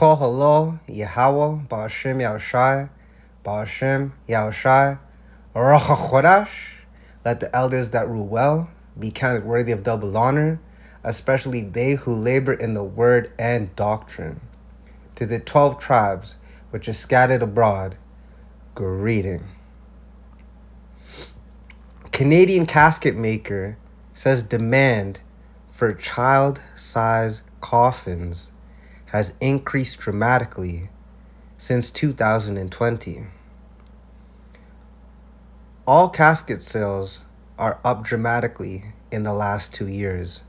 Kol Halo, Yahweh, Ba'ashem Yahushai, Ba'ashem Yahushai, Ruach HaChodesh. Let the elders that rule well be counted worthy of double honor, especially they who labor in the word and doctrine. To the 12 tribes which are scattered abroad, greeting. Canadian casket maker says demand for child-size coffins has increased dramatically since 2020. All casket sales are up dramatically in the last 2 years.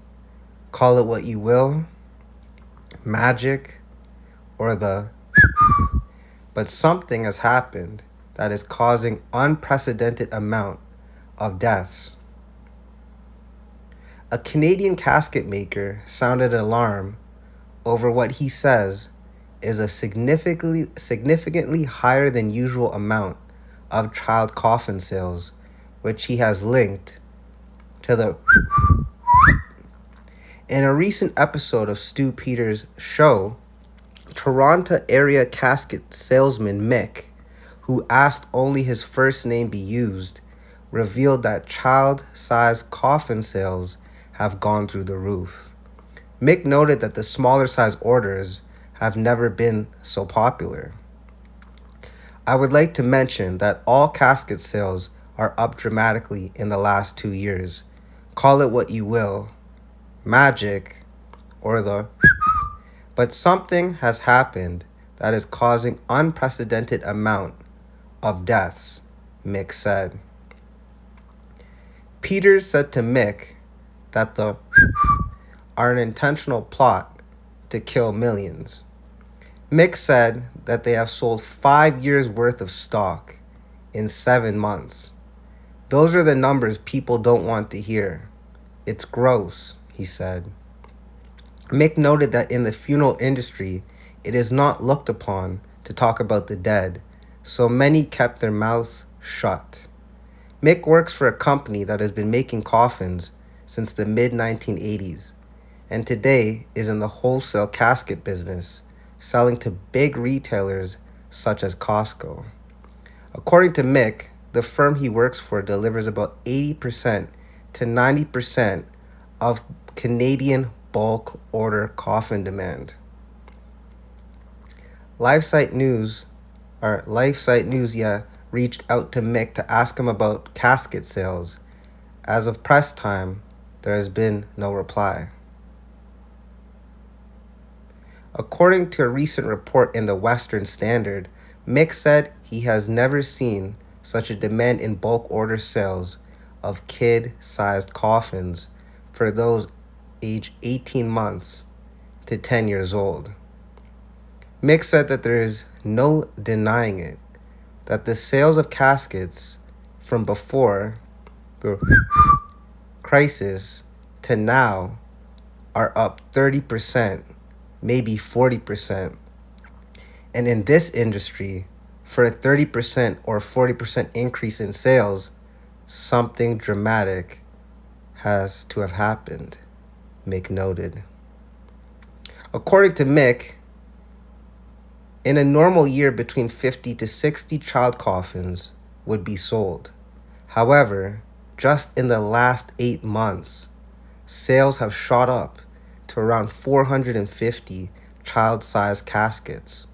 Call it what you will, magic, or but something has happened that is causing unprecedented amount of deaths. A Canadian casket maker sounded alarm over what he says is a significantly higher than usual amount of child coffin sales, which he has linked to the In a recent episode of Stu Peters' show, Toronto area casket salesman Mick, who asked only his first name be used, revealed that child-sized coffin sales have gone through the roof. Mick noted that the smaller size orders have never been so popular. I would like to mention that all casket sales are up dramatically in the last 2 years. Call it what you will, magic, or but something has happened that is causing unprecedented amount of deaths, Mick said. Peters said to Mick that are an intentional plot to kill millions. Mick said that they have sold 5 years worth of stock in 7 months. Those are the numbers people don't want to hear. It's gross, he said. Mick noted that in the funeral industry, it is not looked upon to talk about the dead, so many kept their mouths shut. Mick works for a company that has been making coffins since the mid-1980s, and today is in the wholesale casket business, selling to big retailers such as Costco. According to Mick, the firm he works for delivers about 80% to 90% of Canadian bulk order coffin demand. LifeSite News reached out to Mick to ask him about casket sales. As of press time, there has been no reply. According to a recent report in the Western Standard, Mick said he has never seen such a demand in bulk order sales of kid-sized coffins for those aged 18 months to 10 years old. Mick said that there is no denying it, that the sales of caskets from before the crisis to now are up 30%, maybe 40%. And in this industry, for a 30% or 40% increase in sales, something dramatic has to have happened, Mick noted. According to Mick, in a normal year, between 50 to 60 child coffins would be sold. However, just in the last 8 months, sales have shot up to around 450 child-sized caskets.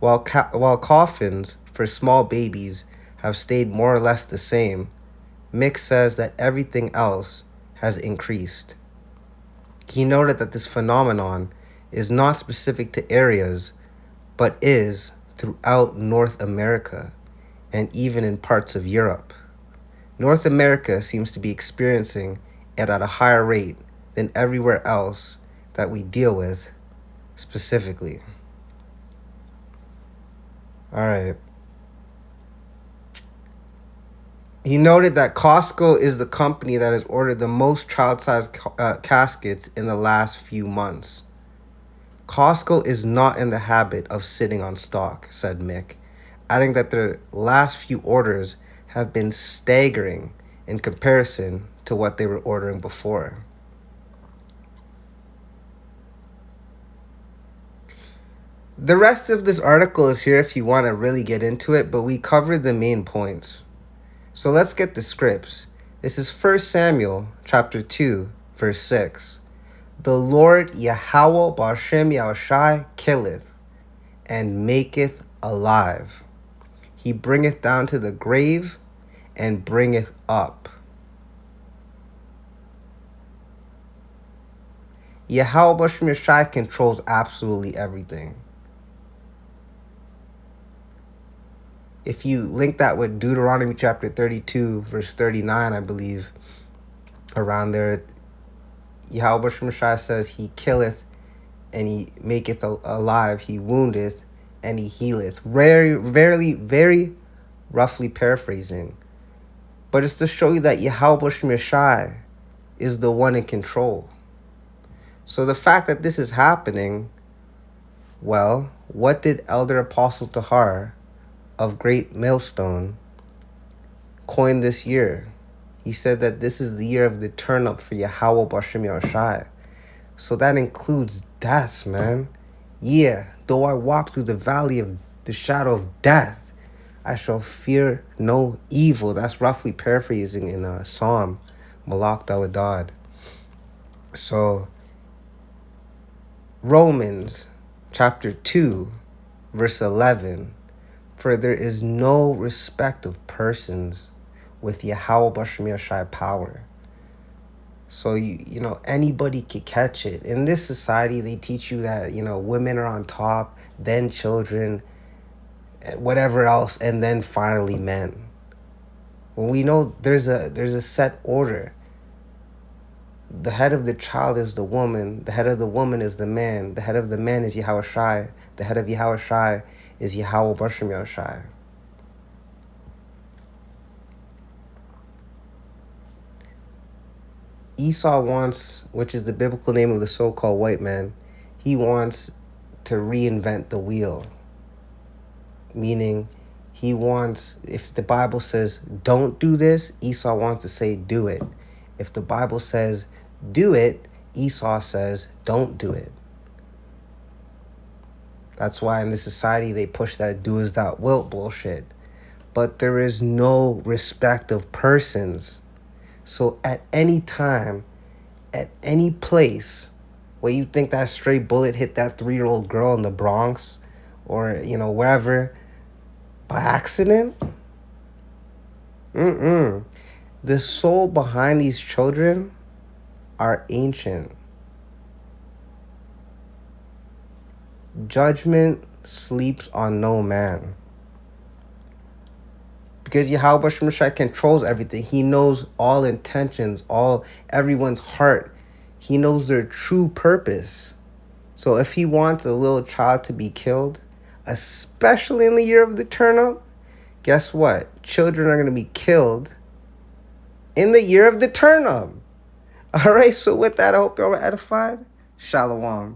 While coffins for small babies have stayed more or less the same, Mick says that everything else has increased. He noted that this phenomenon is not specific to areas, but is throughout North America and even in parts of Europe. North America seems to be experiencing it at a higher rate than everywhere else that we deal with specifically. All right. He noted that Costco is the company that has ordered the most child-sized caskets in the last few months. Costco is not in the habit of sitting on stock, said Mick, adding that their last few orders have been staggering in comparison to what they were ordering before. The rest of this article is here if you want to really get into it, but we covered the main points. So let's get the scripts. This is 1 Samuel chapter 2, verse 6. The Lord Yahweh Bashem Yahushai killeth and maketh alive. He bringeth down to the grave and bringeth up. Yahweh Bashem Yahushai controls absolutely everything. If you link that with Deuteronomy chapter 32, verse 39, I believe, around there, Yahweh Bashem Yahushai says, He killeth and He maketh alive, He woundeth and He healeth. Very roughly paraphrasing. But it's to show you that Yahweh Bashem Yahushai is the one in control. So the fact that this is happening, well, what did Elder Apostle Tahar of Great Millstone coin this year? He said that this is the year of the turn up for Yahweh Bashem Yahushai. So that includes deaths, man. Yeah, though I walk through the valley of the shadow of death, I shall fear no evil. That's roughly paraphrasing in a Psalm, Malak Dawadad. So, Romans chapter 2, verse 11. For there is no respect of persons with Yahweh Bashem Yahushai power. So, you know, anybody could catch it. In this society, they teach you that, you know, women are on top, then children, whatever else, and then finally men. When we know there's a set order. The head of the child is the woman. The head of the woman is the man. The head of the man is Yahweh Shai. The head of Yahweh Shai is Yahweh Bashem Yahushai. Esau wants, which is the biblical name of the so-called white man, he wants to reinvent the wheel. Meaning, he wants, if the Bible says, don't do this, Esau wants to say, do it. If the Bible says, do it, Esau says, don't do it. That's why in this society, they push that do as thou wilt bullshit. But there is no respect of persons. So at any time, at any place where you think that stray bullet hit that 3-year-old girl in the Bronx or, you know, wherever, by accident, the soul behind these children are ancient. Judgment sleeps on no man. Because Yahweh Bashem Yahushai controls everything. He knows all intentions, everyone's heart. He knows their true purpose. So if he wants a little child to be killed, especially in the year of the turn-up, guess what? Children are going to be killed in the year of the turn-up. All right, so with that, I hope y'all were edified. Shalom.